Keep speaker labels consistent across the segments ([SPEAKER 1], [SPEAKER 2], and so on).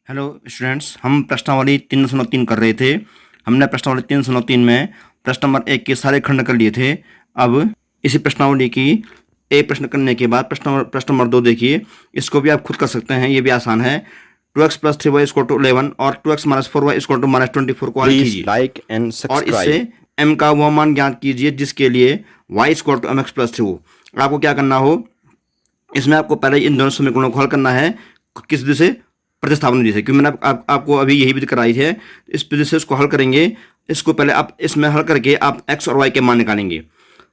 [SPEAKER 1] Hello students, हम प्रश्नावली 303 कर रहे थे। हमने प्रश्नावली 303 में प्रश्न नंबर 1 के सारे खंड कर लिए थे। अब इसी प्रश्नावली की एक प्रश्न करने के बाद प्रश्न नंबर 2 देखिए। इसको भी आप खुद कर सकते हैं, ये भी आसान है। 2x plus 3y equal to 11 और 2x minus 4y equal to minus 24 को हल
[SPEAKER 2] Please
[SPEAKER 1] कीजिए
[SPEAKER 2] like and
[SPEAKER 1] और इससे
[SPEAKER 2] subscribe.
[SPEAKER 1] m का वह मान ज्ञात कीजिए जिसके लिए y equal to mx plus 3 हो। आपको क्या करना हो, इसमें आपको पहले इन दोनों समीकरणों को हल करना है। किस विधि से? प्रतिस्थापन विधि से, क्योंकि मैंने आपको अभी यही विधि कराई है। इस विधि से इसको हल करेंगे। इसको पहले आप इसमें हल करके आप x और y के मान निकालेंगे,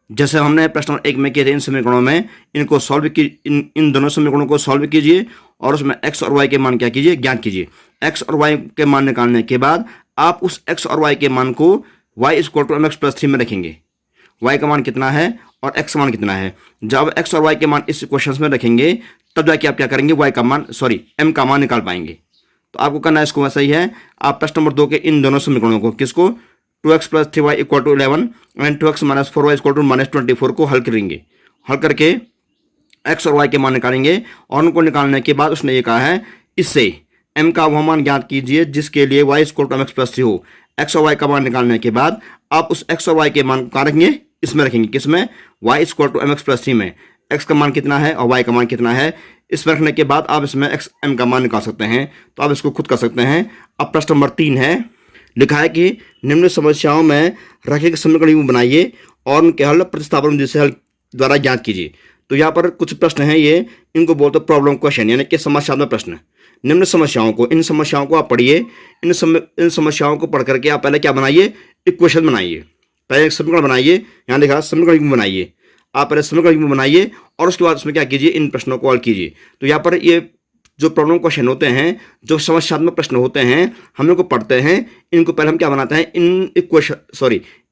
[SPEAKER 1] जैसे हमने प्रश्न नंबर 1 में किए थे। इन समीकरणों में इनको सॉल्व की इन दोनों समीकरणों को सॉल्व कीजिए और उसमें x और y के मान क्या कीजिए, ज्ञात कीजिए। x और y के मान निकालने के बाद आप उस x और y के मान को y equal to mx plus 3 में रखेंगे। y का मान कितना है और x का मान कितना है। जब x और y के मान इस क्वेश्चन में रखेंगे तब जाके आप क्या करेंगे, m का मान निकाल पाएंगे। तो आपको करना है इसको वैसा ही है। आप प्रश्न नंबर 2 के इन दोनों समीकरणों को, किसको, 2x plus 3y equal to 11 and 2x minus 4y equal to minus 24 को हल करेंगे। हल करके x और y के मान निकालेंगे और उनको निकालने के बाद उसने ये कहा है, इससे m का वह मान ज्ञात कीजिए जिसके लिए y equal to mx plus 3 हो। x और y का मान निकालने के बाद आप उस x और y के मान कहाँ रखेंगे, इसमें रखेंगे। किसमें? y equal to mx plus 3 में। x का मान कितना है और y का मान कितना है, इसमें रखने के बाद आप इसमें m का मान निकाल सकते हैं। तो आप इसको खुद कर सकते हैं। अब प्रश्न नंबर 3 है, लिखा है कि निम्न समस्याओं में रखे गए समीकरण बनाइए और उनके हल प्रतिस्थापन विधि से हल द्वारा ज्ञात कीजिए। तो यहाँ पर कुछ प्रश्न हैं, ये इनको बोलते प्रॉब्लम क्वेश्चन, यानी कि समस्यात्मक प्रश्न। निम्न समस्याओं को, इन समस्याओं को आप पढ़िए। इन समस्याओं को पढ़ करके आप पहले क्या बनाइए, इक्वेशन बनाइए। पहले एक समीकरण बनाइए, यहाँ लिखा समीकरण बनाइए। आप पहले समीकरण बनाइए और उसके बाद उसमें क्या कीजिए, इन प्रश्नों को हल कीजिए। तो यहाँ पर ये जो प्रॉब्लम क्वेश्चन होते हैं, जो समस्यात्मक प्रश्न होते हैं, हम लोग को पढ़ते हैं। इनको पहले हम क्या बनाते हैं,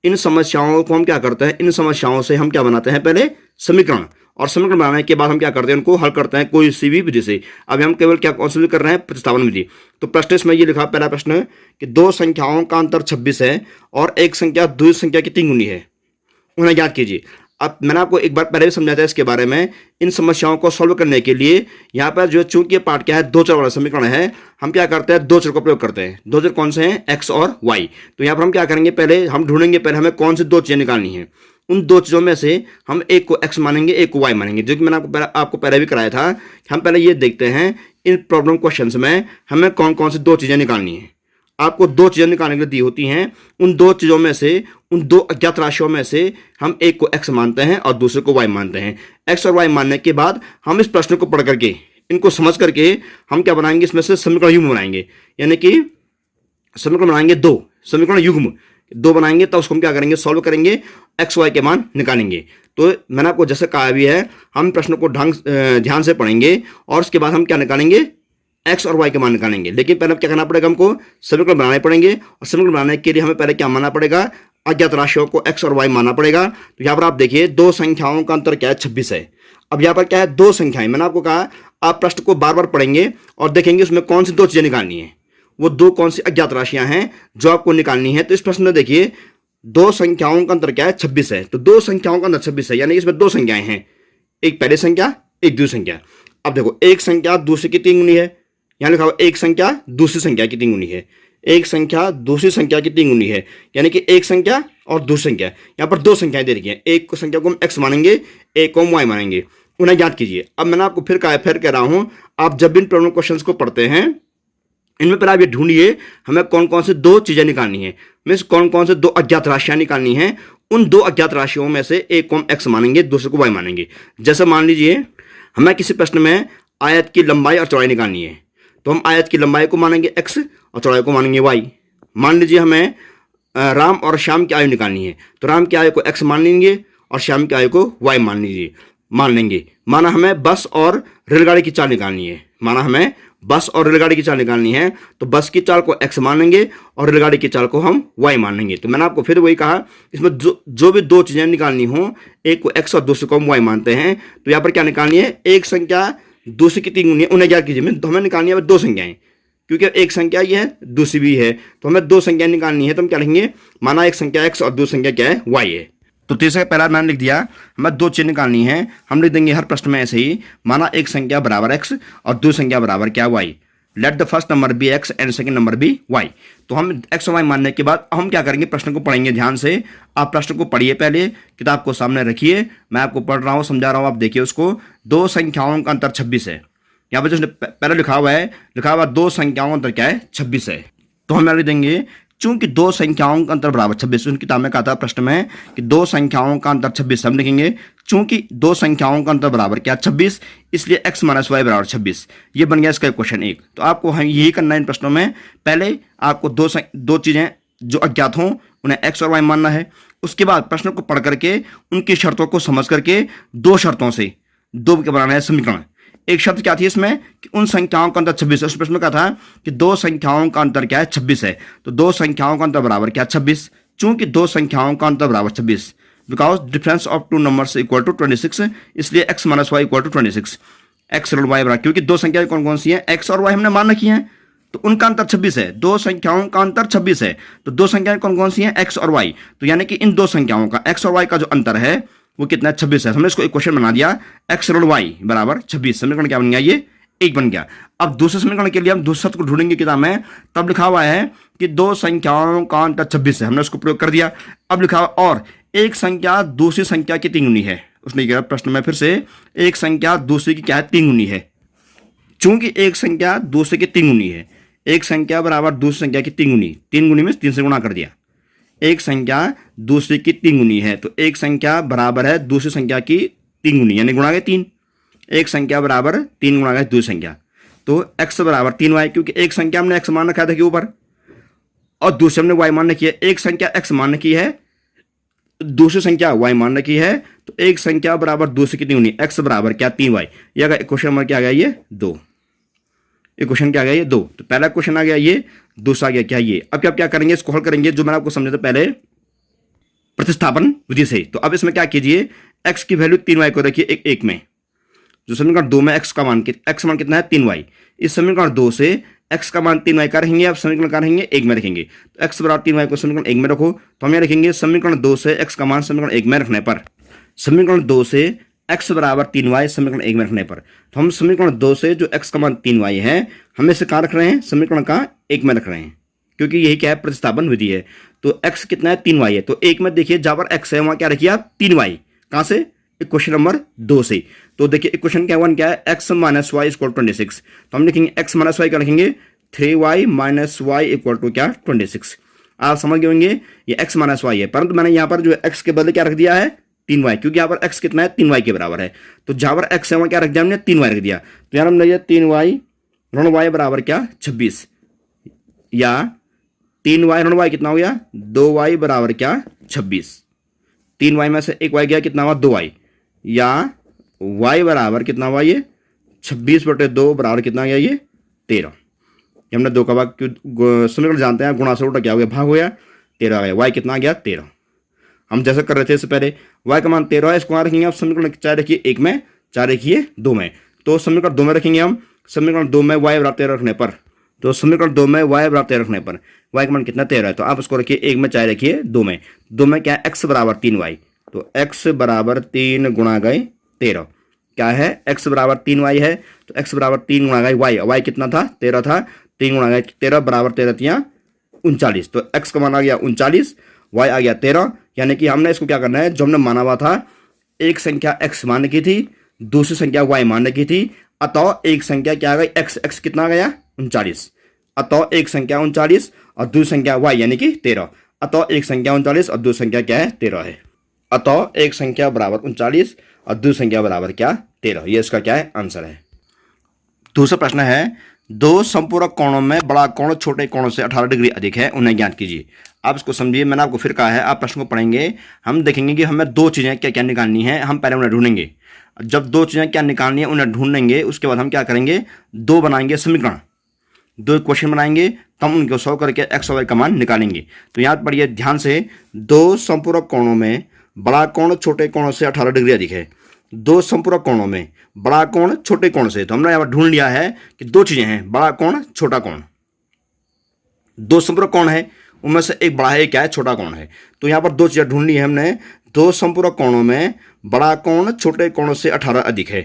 [SPEAKER 1] इन समस्याओं को हम क्या करते हैं, इन समस्याओं से हम क्या बनाते हैं, पहले समीकरण। और समीकरण बनाने के बाद हम क्या करते हैं, उनको हल करते हैं कोई सी भी विधि से। अब हम केवल क्या कौन सी विधि कर रहे हैं, प्रतिस्थापन विधि। तो प्रश्न इसमें ये लिखा, पहला प्रश्न है कि दो संख्याओं का अंतर 26 है और एक संख्या दूसरी संख्या की 3 गुनी है, उन्हें ज्ञात कीजिए। अब मैंने आपको एक बार पहले भी समझाया था इसके बारे में। इन समस्याओं को सॉल्व करने के लिए यहाँ पर जो चूंकि पार्ट क्या है, दो चर वाला समीकरण है, हम क्या करते हैं, दो चर का प्रयोग करते हैं। दो चर कौन से हैं, एक्स और वाई। तो यहाँ पर हम क्या करेंगे, पहले हम ढूंढेंगे पहले हमें कौन सी दो चीजें निकालनी है। उन दो चीजों में से हम एक को एक्स मानेंगे, एक को वाई मानेंगे, जो कि मैंने आपको पहले भी कराया था। हम पहले ये देखते हैं इन प्रॉब्लम क्वेश्चन में हमें कौन कौन सी दो चीजें निकालनी है। आपको दो चीजें निकालने के लिए दी होती हैं। उन दो चीजों में से, उन दो अज्ञात राशियों में से हम एक को x मानते हैं और दूसरे को y मानते हैं। x और y मानने के बाद हम इस प्रश्न को पढ़ करके, इनको समझ करके हम क्या बनाएंगे, इसमें से समीकरण युग्म बनाएंगे। यानी कि समीकरण बनाएंगे दो, समीकरण युग्म दो बनाएंगे, तब उसको हम क्या करेंगे, सॉल्व करेंगे, x y के मान निकालेंगे। तो मैंने आपको जैसे कहा भी है, हम प्रश्न को ध्यान से पढ़ेंगे और उसके बाद हम क्या निकालेंगे, एक्स और वाई के मान निकालेंगे। लेकिन पहले क्या करना पड़ेगा, हमको समीकरण बनाने पड़ेंगे और समीकरण बनाने के लिए हमें पहले क्या मानना पड़ेगा, अज्ञात राशियों को एक्स और वाई मानना पड़ेगा। तो यहाँ पर आप देखिए, दो संख्याओं का अंतर क्या है, 26 है। अब यहाँ पर क्या है, दो संख्याएं। मैंने आपको कहा आप प्रश्न को बार बार पढ़ेंगे और देखेंगे उसमें कौन सी दो चीजें निकालनी है, वो दो कौन सी अज्ञात राशियां हैं जो आपको निकालनी है। तो इस प्रश्न में देखिए, दो संख्याओं का अंतर क्या है, 26 है। तो दो संख्याओं का अंतर 26 है, यानी इसमें दो संख्याएं हैं, एक पहली संख्या, एक दूसरी संख्या। अब देखो, एक संख्या दूसरी की 3 गुनी है। यहाँ लिखा हुआ एक संख्या दूसरी संख्या की 3 गुनी है, एक संख्या दूसरी संख्या की 3 गुनी है, यानी कि एक संख्या और दूसरी संख्या। यहाँ पर दो संख्याएं दे रखी हैं, एक संख्या को हम x मानेंगे, एक को हम y मानेंगे, उन्हें ज्ञात कीजिए। अब मैंने आपको फिर कह रहा हूं, आप जब भी इन प्रॉब्लम क्वेश्चंस को पढ़ते हैं, इनमें पहले आप ये ढूंढिए हमें कौन कौन से दो चीजें निकालनी है, मीन्स कौन कौन से दो अज्ञात राशियां निकालनी है। उन दो अज्ञात राशियों में से एक को हम x मानेंगे, दूसरे को y मानेंगे। जैसे मान लीजिए हमें किसी प्रश्न में आयत की लंबाई और चौड़ाई निकालनी है, तो हम आयत की लंबाई को मानेंगे x और चौड़ाई को मानेंगे y। मान लीजिए हमें राम और श्याम की आयु निकालनी है, तो राम की आयु को x मान लेंगे और श्याम की आयु को y मान लेंगे। माना हमें बस और रेलगाड़ी की चाल निकालनी है, तो बस की चाल को x मानेंगे और रेलगाड़ी की चाल को हम y मान लेंगे। तो मैंने आपको फिर वही कहा, इसमें जो भी दो चीजें निकालनी हो, एक को x और दूसरे को हम y मानते हैं। तो यहाँ पर क्या निकालनी है, एक संख्या दूसरी की 3 गुनी है, उन्हें ज्ञात कीजिए। तो हमें निकालनी है दो संख्याएं, क्योंकि एक संख्या ये है, दूसरी भी है, तो हमें दो संख्या निकालनी है। तो हम क्या लिखेंगे, माना एक संख्या x और दूसरी संख्या क्या है, y है। तो तीसरा पहला मैंने लिख दिया, हमें दो चीजें निकालनी है। हम लिख देंगे हर प्रश्न में ऐसे ही, माना एक संख्या बराबर x और दूसरी संख्या बराबर क्या, y। Let the first number be x and second number be y. तो हम एक्स और वाई मानने के बाद हम क्या करेंगे, प्रश्न को पढ़ेंगे ध्यान से। आप प्रश्न को पढ़िए, पहले किताब को सामने रखिए, मैं आपको पढ़ रहा हूँ, समझा रहा हूँ, आप देखिए उसको। दो संख्याओं का अंतर 26 है। यहाँ पर जो पहले लिखा हुआ दो संख्याओं का अंतर क्या है, 26 है। तो हम लिख देंगे चूंकि दो संख्याओं का अंतर बराबर 26, उनकी किताब में कहा था प्रश्न में कि दो संख्याओं का अंतर 26, हम लिखेंगे चूंकि दो संख्याओं का अंतर बराबर क्या 26, इसलिए x माइनस वाई बराबर 26। ये बन गया इसका क्वेश्चन 1। तो आपको हम यही करना है इन प्रश्नों में। पहले आपको दो चीजें जो अज्ञात हों उन्हें x और y मानना है। उसके बाद प्रश्न को पढ़ करके उनकी शर्तों को समझ करके दो शर्तों से दो के बनाना है समीकरण। एक शर्त क्या थी इसमें कि उन संख्याओं का अंतर 26 है। उस प्रश्न में कहा था कि दो संख्याओं का अंतर क्या है, 26 है। तो दो संख्याओं का अंतर बराबर क्या, 26। चूंकि दो संख्याओं का अंतर बराबर 26, because difference of two numbers equal to 26, इसलिए x minus y equal to 26। X और वाई बराबर, क्योंकि दो संख्याएं कौन कौन सी हैं, x और y हमने मान रखी हैं, तो उनका अंतर 26 है। दो संख्याओं का अंतर 26 है, तो दो संख्याएं कौन कौन सी हैं, x और y। तो यानी कि इन दो संख्याओं का x और y का जो अंतर है वो कितना है, 26 है। हमने इसको इक्वेशन बना दिया, x और y बराबर 26। समीकरण क्या बन गया, ये 1 बन गया। अब दूसरे समीकरण के लिए हम दूसरे शब्द को ढूंढेंगे किताब में, तब लिखा हुआ है कि दो संख्याओं का अंतर 26 है, हमने उसको प्रयोग कर दिया। अब लिखा हुआ और एक संख्या दूसरी संख्या की 3 गुनी है। उसने कहा प्रश्न में फिर से एक संख्या दूसरी की क्या है, 3 गुनी है। चूंकि एक संख्या दूसरे की 3 गुनी है, एक संख्या बराबर दूसरी संख्या की 3 गुनी, 3 गुनी में 3 से गुणा कर दिया। एक संख्या दूसरी की 3 गुनी है, तो एक संख्या बराबर है दूसरी संख्या की 3 गुनी, यानी गुणा के 3। एक संख्या बराबर 3 गुणा दूसरी संख्या, तो x बराबर 3y, क्योंकि एक संख्या हमने x मान रखा था के ऊपर और दूसरे हमने y मान रखी है। एक संख्या x मान रखी है, दूसरी संख्या y मान रखी है, तो एक संख्या बराबर दूसरी की 3 गुनी, x बराबर क्या, 3y। ये क्वेश्चन नंबर क्या आ गया, ये 2। ये क्वेश्चन क्या आ गया, ये 2। तो पहला क्वेश्चन आ गया ये, दूसरा आ गया क्या, ये। अब क्या करेंगे, इसको हल करेंगे जो मैंने आपको समझाया था पहले प्रतिस्थापन विधि से। तो अब इसमें क्या कीजिए, x की वैल्यू 3y को रखिए एक में, जो समीकरण 2 में x का मान कितना है, 3y। इस समीकरण 2 से x का मान 3y का रखेंगे, अब समीकरण का रहेंगे 1 में रखेंगे। तो x बराबर 3y को समीकरण 1 में रखो, तो हम यहाँ रखेंगे समीकरण 2 से x का मान समीकरण 1 में रखने पर, समीकरण 2 से x बराबर 3y समीकरण 1 में रखने पर, तो हम समीकरण 2 से जो x का मान 3y है हम इसे कहाँ रख रहे हैं, समीकरण का 1 में रख रहे हैं, क्योंकि यही क्या है, प्रतिस्थापन विधि है। तो x कितना है, 3y है, तो 1 में देखिए जहां पर x है वहां क्या रखिए आप, 3y। कहां से, इक्वेशन नंबर 2 से। तो देखिए इक्वेशन क्या वन क्या है, x माइनस वाई इक्वल 26। तो हम लिखेंगे x माइनस वाई का लिखेंगे 3y minus y equal to क्या, 26। आप समझ गए होंगे ये x माइनस वाई है, परंतु मैंने यहाँ पर जो x के बदले क्या रख दिया है, 3y, क्योंकि यहाँ पर x कितना है, 3y के बराबर है। तो जहां पर x है वहां क्या रख दिया हमने, 3y रख दिया। तो यार हमने 3y ऋण y बराबर क्या, 26, या 3y ऋण y कितना हो गया, 2y बराबर क्या, 26। 3y में से एक y गया, कितना हुआ, 2y, या y बराबर कितना हुआ, ये 26/2 बराबर कितना गया, ये 13। ये हमने 2 का भाग, समीकरण जानते हैं, गुणा से उल्टा क्या हो गया, भाग हो गया, 13 आ गया। y कितना आ गया, 13। हम जैसे कर रहे थे इससे पहले, y का मान 13 है, इसको वहां रखेंगे आप समीकरण चाहे रखिए 1 में, चाहे रखिए 2 में। तो समीकरण 2 में रखेंगे हम, समीकरण 2 में y बराबर 13 रखने पर, तो समीकरण 2 में y बराबर 13 रखने पर y का मान कितना, 13 है। तो आप उसको रखिए 1 में, चाहे रखिए 2 में। 2 में क्या है, x बराबर 3y, तो x बराबर 3 गुणा गए 13, क्या है, x बराबर 3y है, तो x बराबर 3 गुणा गए y कितना था, 13 था, 3 गुणा गए 13 बराबर 13 39। तो x का मान आ गया 39, y आ गया 13। यानी कि हमने इसको क्या करना है, जो हमने माना हुआ था, एक संख्या x मान रखी थी, दूसरी संख्या y मान रखी थी, अतः एक संख्या क्या आ गई, x कितना आ गया, 39। अतः एक संख्या 39 और दूसरी संख्या y यानी कि 13। अतः एक संख्या 39 और दूसरी संख्या क्या है, 13 है। अतः एक संख्या बराबर 39 और दूसरी संख्या बराबर क्या, 13। ये इसका क्या है, आंसर है। दूसरा प्रश्न है, दो संपूरक कोणों में बड़ा कोण छोटे कोणों से 18 डिग्री अधिक है, उन्हें ज्ञात कीजिए। आप इसको समझिए, मैंने आपको फिर कहा है, आप प्रश्न को पढ़ेंगे, हम देखेंगे कि हमें दो चीज़ें क्या क्या निकालनी है, हम पहले उन्हें ढूंढेंगे। जब दो चीज़ें क्या निकालनी है उन्हें ढूंढेंगे, उसके बाद हम क्या करेंगे, दो बनाएंगे समीकरण, दो क्वेश्चन बनाएंगे, तब उनको सॉल्व करके x और y का मान निकालेंगे। तो याद पढ़िए ध्यान से, दो संपूरक कोणों में बड़ा कोण छोटे कोणों से 18 डिग्री अधिक है। दो संपूरक कोणों में बड़ा कोण छोटे कोण से, तो हमने यहाँ पर ढूंढ लिया है कि दो चीजें हैं, बड़ा कोण छोटा कोण। दो संपूरक कोण है, उनमें से एक बड़ा है, एक क्या है, छोटा कोण है। तो यहाँ पर दो चीजें ढूंढ ली है हमने, दो संपूरक कोणों में बड़ा कोण छोटे कोणों से 18 अधिक है।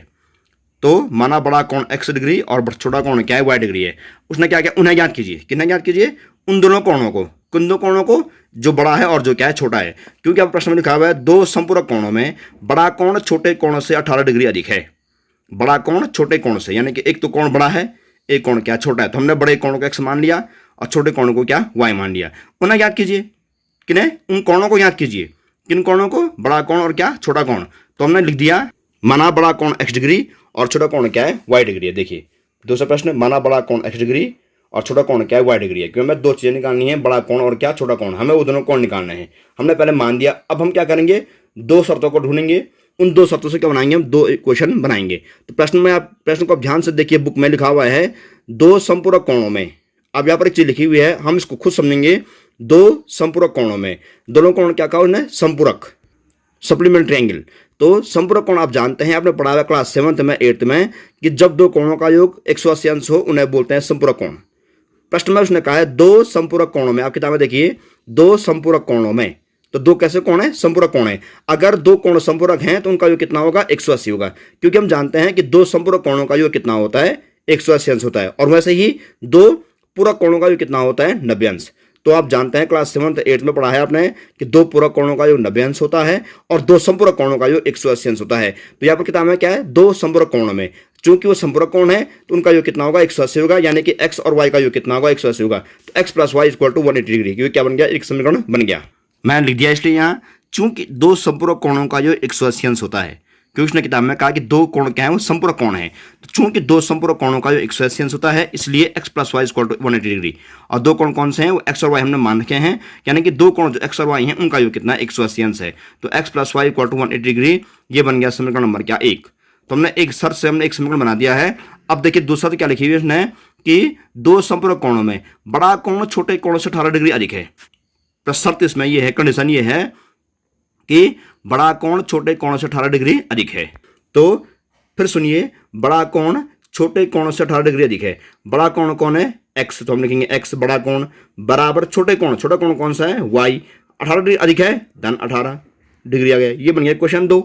[SPEAKER 1] तो माना बड़ा कोण x डिग्री और छोटा कोण क्या है y डिग्री है। उसने क्या किया, उन्हें ज्ञात कीजिए। किन्हें ज्ञात कीजिए? उन दोनों कोणों को। किन दो कोणों को? जो बड़ा है और जो क्या है छोटा है। क्योंकि अब प्रश्न में लिखा हुआ है दो संपूरक कोणों में बड़ा कोण छोटे कोण से 18 डिग्री अधिक है। बड़ा कोण छोटे कोण से, यानी कि एक तो कोण बड़ा है, एक कोण क्या छोटा है। तो हमने बड़े कोण को x मान लिया और छोटे कोण को क्या y मान लिया। उन्हें ज्ञात कीजिए। किन्हें? उन कोणों को ज्ञात कीजिए। किन कोणों को? बड़ा कोण और क्या छोटा कोण। तो हमने लिख दिया माना बड़ा कोण x डिग्री और छोटा कोण क्या है y डिग्री है। देखिए दूसरा प्रश्न, माना बड़ा कोण x डिग्री और छोटा कोण क्या है y डिग्री है। क्योंकि हमें दो चीजें निकालनी है, बड़ा कोण और क्या छोटा कोण। हमें वो दोनों कोण निकालने हैं। हमने पहले मान दिया। अब हम क्या करेंगे, दो शर्तों को ढूंढेंगे। उन दो शर्तों से क्या बनाएंगे, हम दो इक्वेशन बनाएंगे। तो प्रश्न को आप ध्यान से देखिए, बुक में लिखा हुआ है दो संपूरक कोणों में। अब यहाँ पर एक चीज लिखी हुई है, हम इसको खुद समझेंगे। दो संपूरक कोणों में, दोनों कोण क्या कहा उन्हें? संपूरक, सप्लीमेंट्री एंगल। तो संपूरक कोण आप जानते हैं, आपने पढ़ा हुआ क्लास 7th में 8th में कि जब दो कोणों का योग 180 अंश हो उन्हें बोलते हैं संपूरक कोण। प्रश्न में उसने कहा है दो संपूरक कोणों में। आप किताब में देखिए, दो संपूरक कोणों में। तो दो कैसे कोण है? संपूरक कोण है। अगर दो कोण संपूरक हैं तो उनका योग कितना होगा? 180 होगा। क्योंकि हम जानते हैं कि दो संपूरक कोणों का योग कितना होता है? 180 अंश होता है। और वैसे ही दो पूरक कोणों का योग कितना होता है? 90 अंश। तो आप जानते हैं क्लास 7th 8th में पढ़ा है आपने कि दो पूरक कोणों का योग 90 अंश होता है और दो संपूरक कोणों का योग 180 अंश होता है। तो यहाँ पर किताब में क्या है? दो संपूरक कोणों में। चूंकि वो संपूरक कोण है तो उनका योग कितना होगा? 180 होगा। यानी कि x और y का योग कितना होगा? 180 होगा। तो x plus y equal to 180 degree. क्योंकि क्या बन गया? एक समीकरण बन गया। मैंने लिख दिया इसलिए यहाँ, चूंकि दो संपूरक कोणों का योग 180 अंश होता है। क्योंकि उसने किताब में कहा कि दो कोण क्या है? वो संपूरक कोण है। तो चूंकि दो संपूरक कोणों का जो 180 अंश होता है, इसलिए x plus y equal to 180 degree. और दो कोण कौन से हैं? वो x और y हमने मान रखे हैं। यानी कि दो कोण जो x और y हैं उनका योग कितना है? 180 अंश है। तो x plus y equal to 180 degree, ये बन गया समीकरण नंबर क्या? 1। तो हमने एक शर्त से हमने एक समीकरण बना दिया है। अब देखिए दूसरा तो क्या लिखी हुई है उसने कि दो संपूरक कोणों में बड़ा कोण छोटे कोण से 18 डिग्री अधिक है। तो शर्त इसमें यह है, कंडीशन ये है कि बड़ा कोण छोटे कोण से 18 डिग्री अधिक है। तो फिर सुनिए, बड़ा कोण छोटे कोण से 18 डिग्री अधिक है। बड़ा कोण कौन है? x। तो हम लिखेंगे x बड़ा कोण बराबर छोटे कोण। छोटा कोण कौन सा है? y। 18 डिग्री अधिक है, धन 18 डिग्री आ गया। ये बन गया क्वेश्चन 2,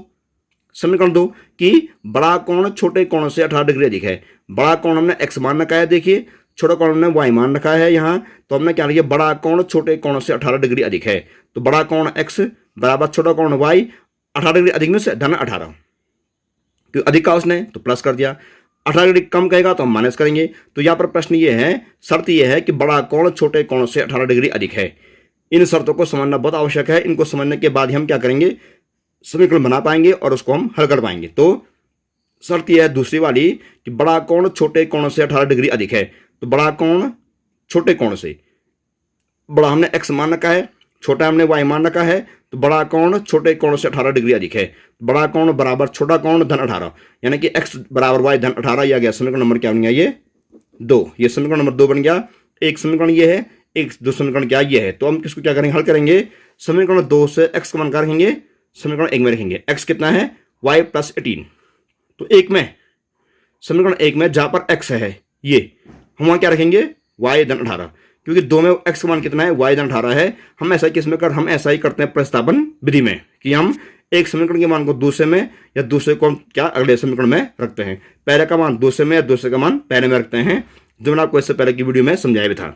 [SPEAKER 1] समीकरण 2 कि बड़ा कोण छोटे कोण से 18 डिग्री अधिक है। बड़ा कोण हमने x मान रखा है, देखिए छोटा कोण हमने y मान रखा है यहाँ। तो हमने क्या लिया? बड़ा कोण छोटे कोण से 18 डिग्री अधिक है। तो बड़ा कोण x बराबर छोटा कोण y, 18 डिग्री अधिक में से धन 18। क्योंकि अधिक का उसने तो प्लस कर दिया, 18 डिग्री कम कहेगा तो हम माइनस करेंगे। तो यहाँ पर प्रश्न ये है, शर्त ये है कि बड़ा कोण छोटे कोण से 18 डिग्री अधिक है। इन शर्तों को समझना बहुत आवश्यक है। इनको समझने के बाद ही हम क्या करेंगे? समीकरण बना पाएंगे और उसको हम हल कर पाएंगे। तो शर्त यह है दूसरी वाली कि बड़ा कोण छोटे कोण से 18 डिग्री अधिक है। तो बड़ा कोण छोटे कोण से, बड़ा हमने x मान रखा है, छोटा हमने y मान रखा है। तो बड़ा कोण छोटे कोण से 18 डिग्री अधिक है। बड़ा कोण बराबर छोटा कोण धन 18, यानी कि x बराबर y धन 18। यह गया समीकरण नंबर क्या बन गया? ये 2। ये समीकरण नंबर 2 बन गया। एक समीकरण ये है, एक दो समीकरण क्या ये है। तो हम किसको क्या करेंगे? हल करेंगे। समीकरण 2 से x का मान क्या रखेंगे? समीकरण 1 में रखेंगे। x कितना है? y plus 18। तो एक में, समीकरण 1 में जहां पर x है ये, हम वहां क्या रखेंगे? y धन 18। क्योंकि 2 में x का मान कितना है? y धन 18 है। हम ऐसा किसमें कर, हम ऐसा ही करते हैं प्रतिस्थापन विधि में कि हम एक समीकरण के मान को दूसरे में या दूसरे को क्या अगले समीकरण में रखते हैं। पहले का मान दूसरे में या दूसरे का मान पहले में रखते हैं, जो मैंने आपको इससे पहले की वीडियो में समझाया भी था।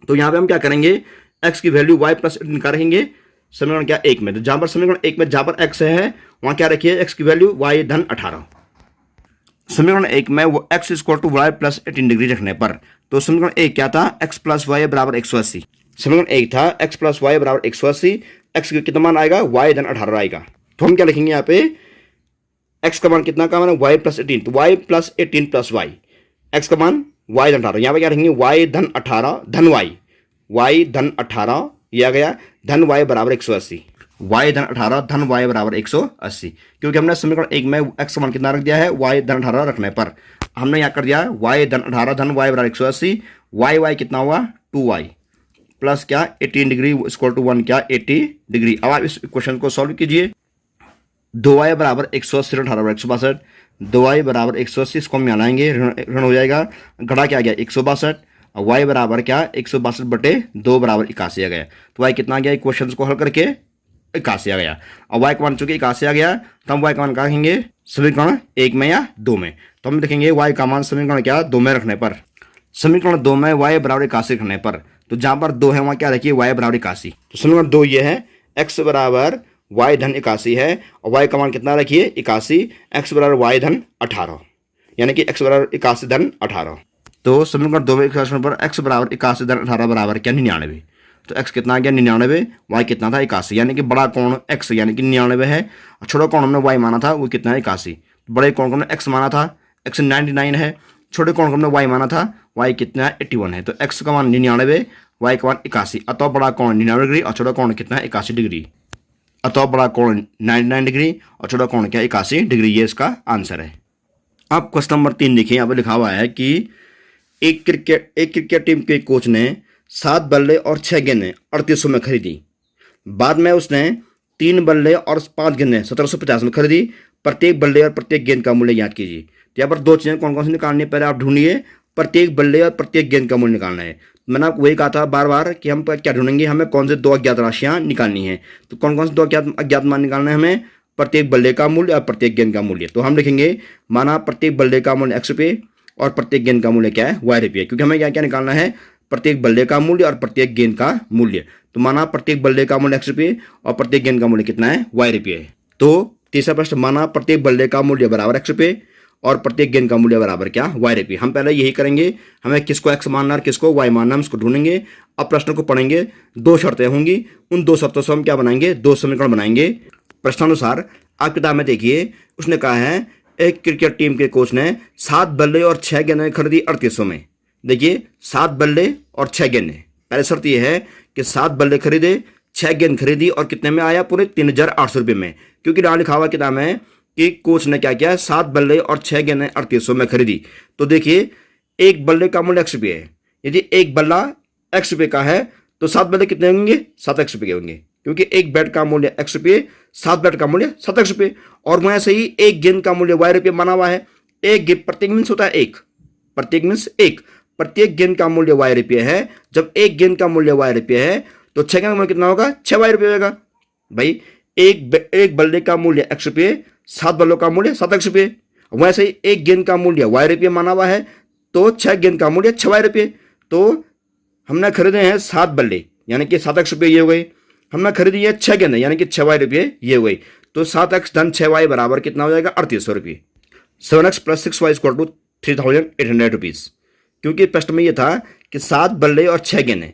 [SPEAKER 1] तो यहाँ पे हम क्या करेंगे? x की वैल्यू y प्लस 18 का रखेंगे समीकरण क्या? 1 में। तो जहां पर समीकरण 1 में जहां पर x है वहां क्या रखिए? x की वैल्यू y धन 18। समीकरण 1 में वो x equal to y plus 18 degree रखने पर, तो समीकरण 1 क्या था? x प्लस वाई बराबर 180। समीकरण 1 था x प्लस वाई बराबर 180। x कितना मान आएगा? y धन 18 आएगा। तो हम क्या लिखेंगे यहाँ पे? x का मान कितना का मान है? y plus 18। तो y plus 18 plus y, x का मान y धन 18। यहाँ पे क्या लिखेंगे? y धन 18 धन y धन 18 यह आ गया, धन y बराबर 180। y धन 18 धन y बराबर 180। क्योंकि हमने समीकरण 1 में x का मान कितना रख दिया है? y धन 18 रखने पर हमने यहाँ कर दिया y धन 18 धन y बराबर 180। y कितना हुआ? 2y प्लस क्या? 18 डिग्री इक्वल टू 1 क्या? 80 डिग्री। अब आप इस क्वेश्चन को सॉल्व कीजिए। 2y बराबर 180 18 बराबर 162। 2y बराबर 180, इसको हम यहाँ लाएंगे, ऋण हो जाएगा, घड़ा क्या आ गया? 162। और y बराबर क्या? 162 बटे 2 बराबर 81 आ गया। तो y कितना आ गया? क्वेश्चन को हल करके 81 आ गया। और वाई का मान चूंकि 81 आ गया तो हम वाई का मान क्या रखेंगे समीकरण 1 में या 2 में। तो हम देखेंगे वाई का मान समीकरण क्या 2 में रखने पर, समीकरण 2 में वाई बराबर 81 रखने पर, तो जहां पर 2 है वहां क्या रखिए वाई बराबर 81। तो समीकरण 2 ये है एक्स बराबर वाई धन 81 है और वाई का मान कितना रखिए 81, एक्स बराबर वाई धन 18, यानी कि एक्स बराबर 81 धन 18। तो समीकरण 2 में पर एक्स बराबर 81 धन 18 बराबर क्या 99। तो एक्स कितना आ गया 99, वाई कितना था 81, यानी कि बड़ा कोण एक्स यानी कि 99 है और छोटा कोण हमने वाई माना था वो कितना है 81। बड़े कोण को हमने एक्स माना था, एक्स 99 है, छोटे कोण को हमने वाई माना था, वाई कितना है 81 है। तो एक्स का मान 99, वाई का मान 81, अतः बड़ा कोण 99 डिग्री और छोटा कोण कितना है 81 डिग्री, अतः बड़ा कोण 99 डिग्री और छोटा कोण क्या 81 डिग्री, ये इसका आंसर है। अब क्वेश्चन नंबर 3 देखिए, यहाँ पे लिखा हुआ है कि एक क्रिकेट टीम के कोच ने 7 बल्ले और 6 गेंदें 3800 में खरीदी। बाद में उसने 3 बल्ले और 5 गेंदें 1750 में खरीदी। प्रत्येक बल्ले और प्रत्येक गेंद का मूल्य ज्ञात कीजिए। तो यहाँ पर 2 चीज़ें कौन कौन सी निकालनी है, पहले आप ढूंढिए प्रत्येक बल्ले और प्रत्येक गेंद का मूल्य निकालना है। मैंने आपको वही कहा था बार बार कि हम क्या ढूंढेंगे, हमें कौन से 2 अज्ञात राशियाँ निकालनी है। तो कौन कौन से 2 अज्ञात मान निकालना है हमें, प्रत्येक बल्ले का मूल्य और प्रत्येक गेंद का मूल्य। तो हम लिखेंगे माना प्रत्येक बल्ले का मूल्य ₹X और प्रत्येक गेंद का मूल्य क्या है ₹Y, क्योंकि हमें क्या क्या निकालना है प्रत्येक बल्ले का मूल्य और प्रत्येक गेंद का मूल्य। तो माना प्रत्येक बल्ले का मूल्य ₹X और प्रत्येक गेंद का मूल्य कितना है ₹Y। तो तीसरा प्रश्न, माना प्रत्येक बल्ले का मूल्य बराबर ₹X और प्रत्येक गेंद का मूल्य बराबर क्या ₹Y। हम पहले यही करेंगे, हमें किसको X मानना और किसको Y मानना, हम इसको ढूंढेंगे। अब प्रश्न को पढ़ेंगे, 2 शर्तें होंगी, उन 2 शर्तों से हम क्या बनाएंगे 2 समीकरण बनाएंगे। प्रश्नानुसार आप किताब में देखिए, उसने कहा है एक क्रिकेट टीम के कोच ने 7 बल्ले और 6 गेंदें खरीदी 3800 में। देखिए 7 बल्ले और 6 गेंदें, पहले शर्त यह है कि 7 बल्ले खरीदे, 6 गेंद खरीदी और कितने में आया पूरे 3800 रुपये में। क्योंकि यहाँ लिखा हुआ किताब में कि कोच ने क्या किया 7 बल्ले और 6 गेंदें 3800 में खरीदी। तो देखिए एक बल्ले का मूल्य ₹X है, यदि एक बल्ला ₹X का है तो 7 बल्ले कितने होंगे 7X के होंगे, क्योंकि एक बैट का मूल्य ₹X, 7 बैट का मूल्य 7X। और वैसे ही एक गेंद का मूल्य ₹Y माना हुआ है। एक गेंद प्रत्येक मीन्स होता है एक, प्रत्येक मीन्स एक, प्रत्येक गेंद का मूल्य ₹Y है। जब एक गेंद का मूल्य ₹Y है तो 6 का मूल्य कितना होगा 6Y होगा। भाई एक बल्ले का मूल्य ₹X, 7 बल्लों का मूल्य 7X। वैसे ही एक गेंद का मूल्य ₹Y माना हुआ है तो 6 गेंद का मूल्य 6Y। तो हमने खरीदे हैं 7 बल्ले यानी कि 7X ये हो गए, हमने खरीदी है 6 गेंदें यानी कि 6Y ये हो गई। तो 7X धन 6Y बराबर कितना हो जाएगा 3800 रुपये। 7X + 6Y = 3800 rupees. क्योंकि प्रश्न में ये था कि 7 बल्ले और 6 गेंदें,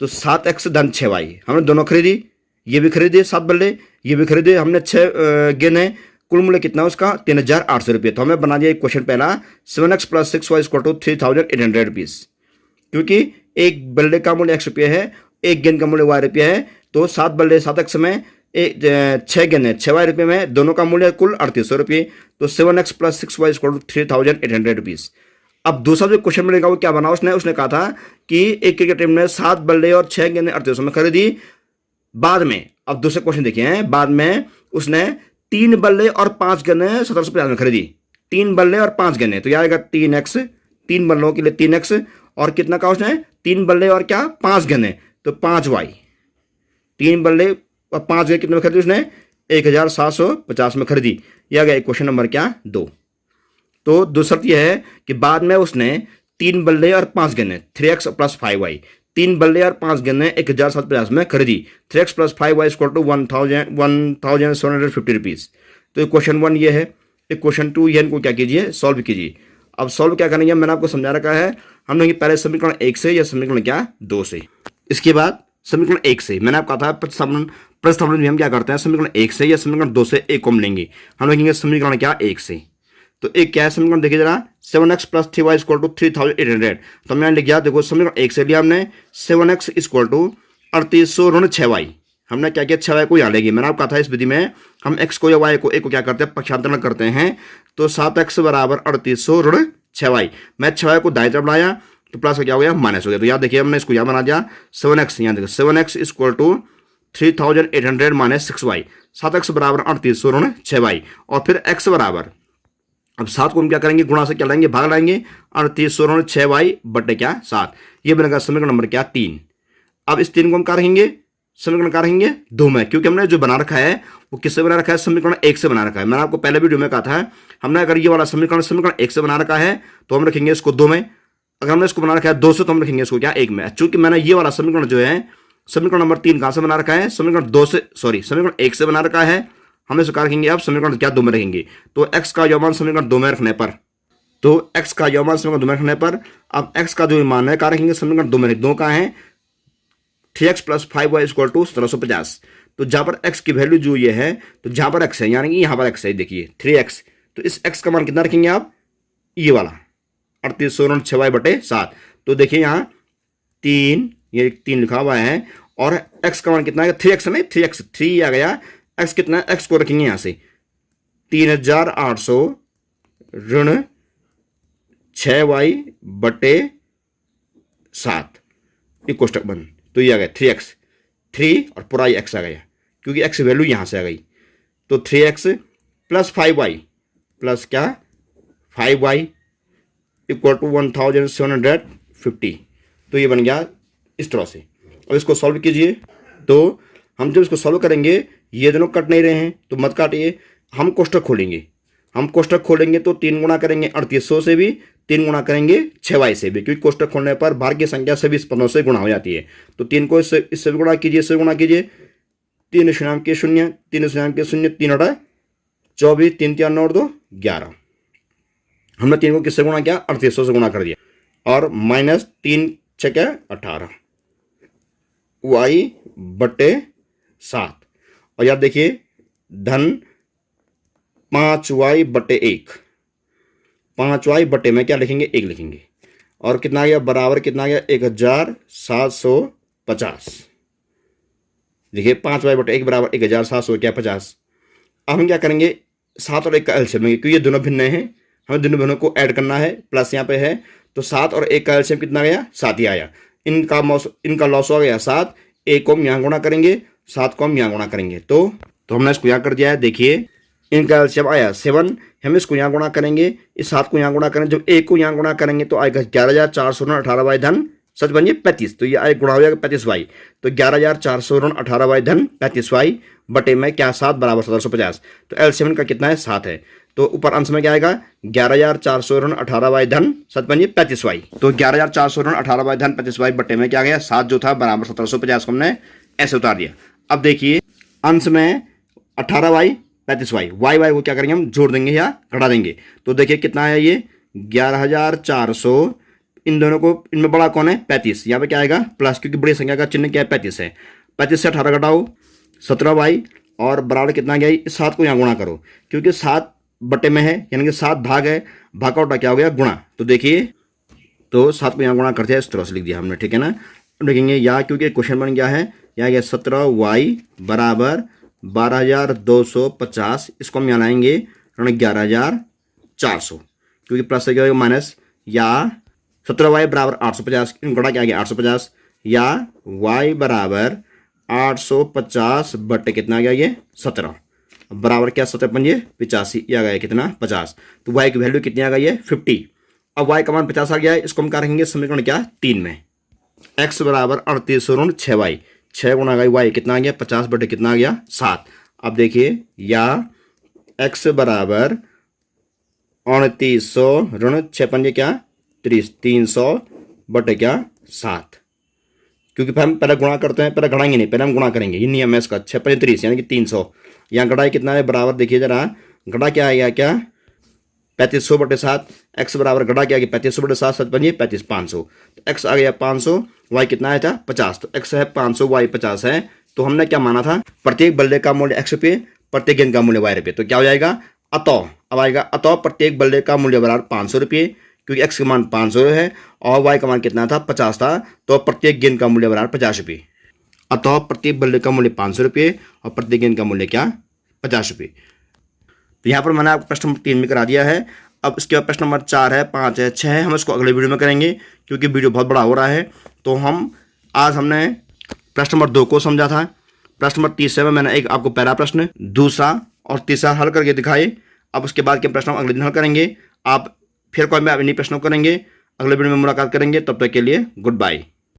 [SPEAKER 1] तो 7X धन 6Y हमने दोनों खरीदी, ये भी खरीदे 7 बल्ले, ये भी खरीदे हमने 6 गेंदें, कुल मूल्य कितना उसका 3800 रुपये। तो हमें बना दिया एक क्वेश्चन पहला 7X + 6Y = 3800 रुपीज़। क्योंकि एक बल्ले का मूल्य ₹X है, एक गेंद का मूल्य ₹Y है, तो 7 बल्ले 7X में 6 गेंदें 6Y में, दोनों का मूल्य कुल 3800 रुपये। तो 7X + 6Y = 3800 रुपीज़। अब दूसरा जो क्वेश्चन मिलेगा वो क्या बना, उसने कहा था कि एक क्रिकेट टीम ने 7 बल्ले और 6 गेंदें 3800 में खरीदी। बाद में अब दूसरे क्वेश्चन देखिए हैं, बाद में उसने 3 बल्ले और 5 गेंदें 1750 में खरीदी। 3 बल्ले और 5 गेंदें, तो यह आएगा 3X, 3 बल्लों के लिए 3X, और कितना कहा उसने 3 बल्ले और क्या 5 गेंदें, तो 5Y। 3 बल्ले और 5 गेंदें कितने में खरीदी उसने 1750 में खरीदी। यह गया क्वेश्चन नंबर क्या 2। तो दूसरा यह है कि बाद में उसने 3 बल्ले और 5 गेंदें 3X + 5Y, 3 बल्ले और 5 गेंदें 1750 में खरीदी। 3X + 5Y = 1750 rupees. तो क्वेश्चन 1 ये है। क्वेश्चन 2 ये इनको क्या कीजिए सॉल्व कीजिए। अब सॉल्व क्या करेंगे मैंने आपको समझा रखा है, हम लोग पहले समीकरण 1 से या समीकरण क्या 2 से, इसके बाद समीकरण 1 से। मैंने आपको कहा था प्रतिस्थापन में हम क्या करते हैं समीकरण 1 से या समीकरण 2 से एक को हम लेंगे। हम लेंगे समीकरण क्या 1 से। तो एक क्या है समीकरण देखिए जरा 7X + 3Y = 3800। तो हमने लिख दिया, देखो समीकरण 1 से लिया हमने 7X = 3800 - 6Y। हमने क्या किया 6Y को यहाँ लेंगे। मैंने आपको कहा था इस विधि में हम X को या Y को एक को क्या करते हैं पक्षांतरण करते हैं। तो 7X = 3800 - 6Y। मैं 6Y को दाईं तरफ लाया तो प्लस का क्या हो गया माइनस हो गया। तो यहाँ देखिए हमने इसको यहाँ बना दिया 7X, यहाँ देखो 7X = 3800 - 6Y। 7X = 3800 - 6Y। और फिर X बराबर, अब 7 को हम क्या करेंगे गुणा से क्या लाएंगे भाग लाएंगे 3800 - 6Y बटे क्या 7। ये बनेगा समीकरण नंबर क्या 3। अब इस 3 को हम क्या रखेंगे समीकरण क्या रहेंगे 2 में, क्योंकि हमने जो बना रखा है वो किससे बना रखा है, समीकरण 1 से बना रखा है। मैंने आपको पहले वीडियो में कहा था हमने अगर ये वाला समीकरण 1 से बना रखा है तो हम रखेंगे इसको 2 में, अगर हमने इसको बना रखा है 2 से तो हम रखेंगे इसको क्या 1 में। चूंकि मैंने ये वाला समीकरण जो है समीकरण नंबर 3 कहां से बना रखा है, समीकरण 1 से बना रखा है, हम इसको क्या रखेंगे अब समीकरण क्या 2 में रखेंगे। तो x का यौमान समीकरण 2 में रखने पर, तो x का यौमान समीकरण 2 में रखने पर अब x का जो मान है क्या रखेंगे समीकरण 2 में, 2 कहाँ है 3x + 5y = 1750। तो जहां पर x की वैल्यू जो ये है, तो जहां पर x है यानी कि यहां पर x है, देखिए 3x, तो इस x का मान कितना रखेंगे आप, ये वाला 3806y/7। तो देखिए यहाँ 3, ये 3 लिखा हुआ है और x का मान कितना है 3x नहीं 3 आ गया, x कितना है, x को रखेंगे यहां से 3800 ऋण 6y/7 ये कोष्टक बंद। तो ये आ गया 3x, 3 और पूरा ये x आ गया क्योंकि x वैल्यू यहां से आ गई। तो 3x + 5y प्लस क्या 5y = 1750। तो ये बन गया इस तरह से। अब इसको सॉल्व कीजिए, तो हम जब इसको सॉल्व करेंगे ये दोनों कट नहीं रहे हैं तो मत काटिए, हम कोष्टक खोलेंगे, तो 3 गुणा करेंगे 3800 से भी, 3 गुणा करेंगे 6y से भी, क्योंकि कोष्टक खोलने पर भाग की संख्या सभी इस पदों से गुणा हो जाती है। तो 3 को इससे भी गुणा कीजिए, 3 शून्य के 0, 3 शून्य के 0, 3 × 24, 3 × 3 = 9 = 11। हमने 3 को किससे गुणा किया 3800 से गुणा कर दिया और -3 × 6 = 18 y/7। और याद देखिए धन 5y/1, 5y में क्या लिखेंगे 1 लिखेंगे और कितना आ गया बराबर कितना आ गया 1750। देखिए 5y/1 बराबर 1750। अब हम क्या करेंगे 7 और 1 का एलसीएम लेंगे, क्योंकि ये दोनों भिन्न हैं, हमें दोनों भिन्नों को ऐड करना है, प्लस यहाँ पे है तो 7 और 1 का एलसीएम कितना गया 7 ही आया। इनका लॉस हो गया 7, 1 को हम यहाँ गुणा करेंगे, 7 को हम यहाँ गुणा करेंगे। तो हमने इसको यहाँ कर दिया है, देखिए इनका एलसीएम आया 7, हम इसको यहाँ गुणा करेंगे, इस 7 को यहाँ गुणा करेंगे, जब 1 को यहाँ गुणा करेंगे तो आएगा 11418y धन सच बनिए 35, तो ये आए गुणा हो जाएगा 35y, तो 11418y धन 35y बटे में क्या 7 बराबर 1750। तो एलसीएम का कितना है 7 है, तो ऊपर अंश में क्या आएगा 11418y धन सच बनिए 35y। तो 11418y धन 35y बटे में क्या गया 7 जो था बराबर 1750 को हमने ऐसे उतार दिया। अब देखिए अंश में 18y 35y, y को क्या करेंगे हम जोड़ देंगे या घटा देंगे। तो देखिए कितना है ये 11400, इन दोनों को इनमें बड़ा कौन है 35, यहाँ पे क्या आएगा प्लस, क्योंकि बड़ी संख्या का चिन्ह क्या है 35 है। 35 से 18 घटाओ 17y और बराबर कितना गया इस 7 को यहाँ गुणा करो, क्योंकि 7 बटे में है यानी कि 7 भाग है, भाग का उल्टा क्या हो गया गुणा। तो देखिए तो 7 को यहाँ गुणा करते हैं, इस तरह से लिख दिया हमने, ठीक है ना। देखेंगे या क्योंकि क्वेश्चन बन गया है यहाँ गया 17y बराबर 12250, इसको हम यहाँ लाएंगे 11400, क्योंकि प्लस से क्या होगा माइनस, या 17y बराबर 850, गुणा क्या गया 850, या y बराबर 850 बटे कितना आ गया ये 17 बराबर क्या 17 पंजे 85, ये आ गया कितना 50। तो y की वैल्यू कितनी आ गई है 50। अब y का मान 50 आ गया है, इसको हम क्या रखेंगे समीकरण क्या 3 में, x बराबर 3800 * 6y, 6 गुणा गई y कितना आ गया 50 बटे कितना आ गया 7। अब देखिए या x बराबर 3800 * 6 पंजे क्या 30, 300 बटे क्या 7, क्योंकि हम पहले गुणा करते हैं, पहले घटाएंगे नहीं, पहले हम गुणा करेंगे, ये नियम है इसका। 6 पंजे 30 यानी कि 300, यहाँ घटाई कितना है बराबर देखिए जरा, घटा क्या आएगा क्या 3500 बटे 7, x बराबर घटा क्या गया 3500 बटे 7, 7 पंजे 35, 500, तो x आ गया 500, y कितना आया था 50, तो x है 500, y 50 है। तो हमने क्या माना था प्रत्येक बल्ले का मूल्य x रुपये, प्रत्येक गेंद का मूल्य y रुपये, तो क्या हो जाएगा अतः, अब आएगा अतः प्रत्येक बल्ले का मूल्य बराबर 500 रुपये, क्योंकि x का मान 500 है और y का मान कितना था 50 था, तो प्रत्येक गेंद का मूल्य बराबर 50 रुपये। अतः प्रत्येक बल्ले का मूल्य 500 रुपये और प्रत्येक गेंद का मूल्य क्या 50 रुपये। तो यहाँ पर मैंने आपको प्रश्न नंबर 3 में करा दिया है। अब इसके बाद प्रश्न नंबर 4 है, 5 है, 6 है, हम इसको अगले वीडियो में करेंगे क्योंकि वीडियो बहुत बड़ा हो रहा है। तो आज हमने प्रश्न नंबर 2 को समझा था। प्रश्न नंबर 3 में मैंने एक आपको पहला प्रश्न, दूसरा और तीसरा हल करके दिखाए। अब उसके बाद के प्रश्न हम अगले दिन हल करेंगे। आप फिर कोई में इन्हीं प्रश्नों करेंगे, अगले वीडियो में मुलाकात करेंगे। तब तक के लिए गुड बाय।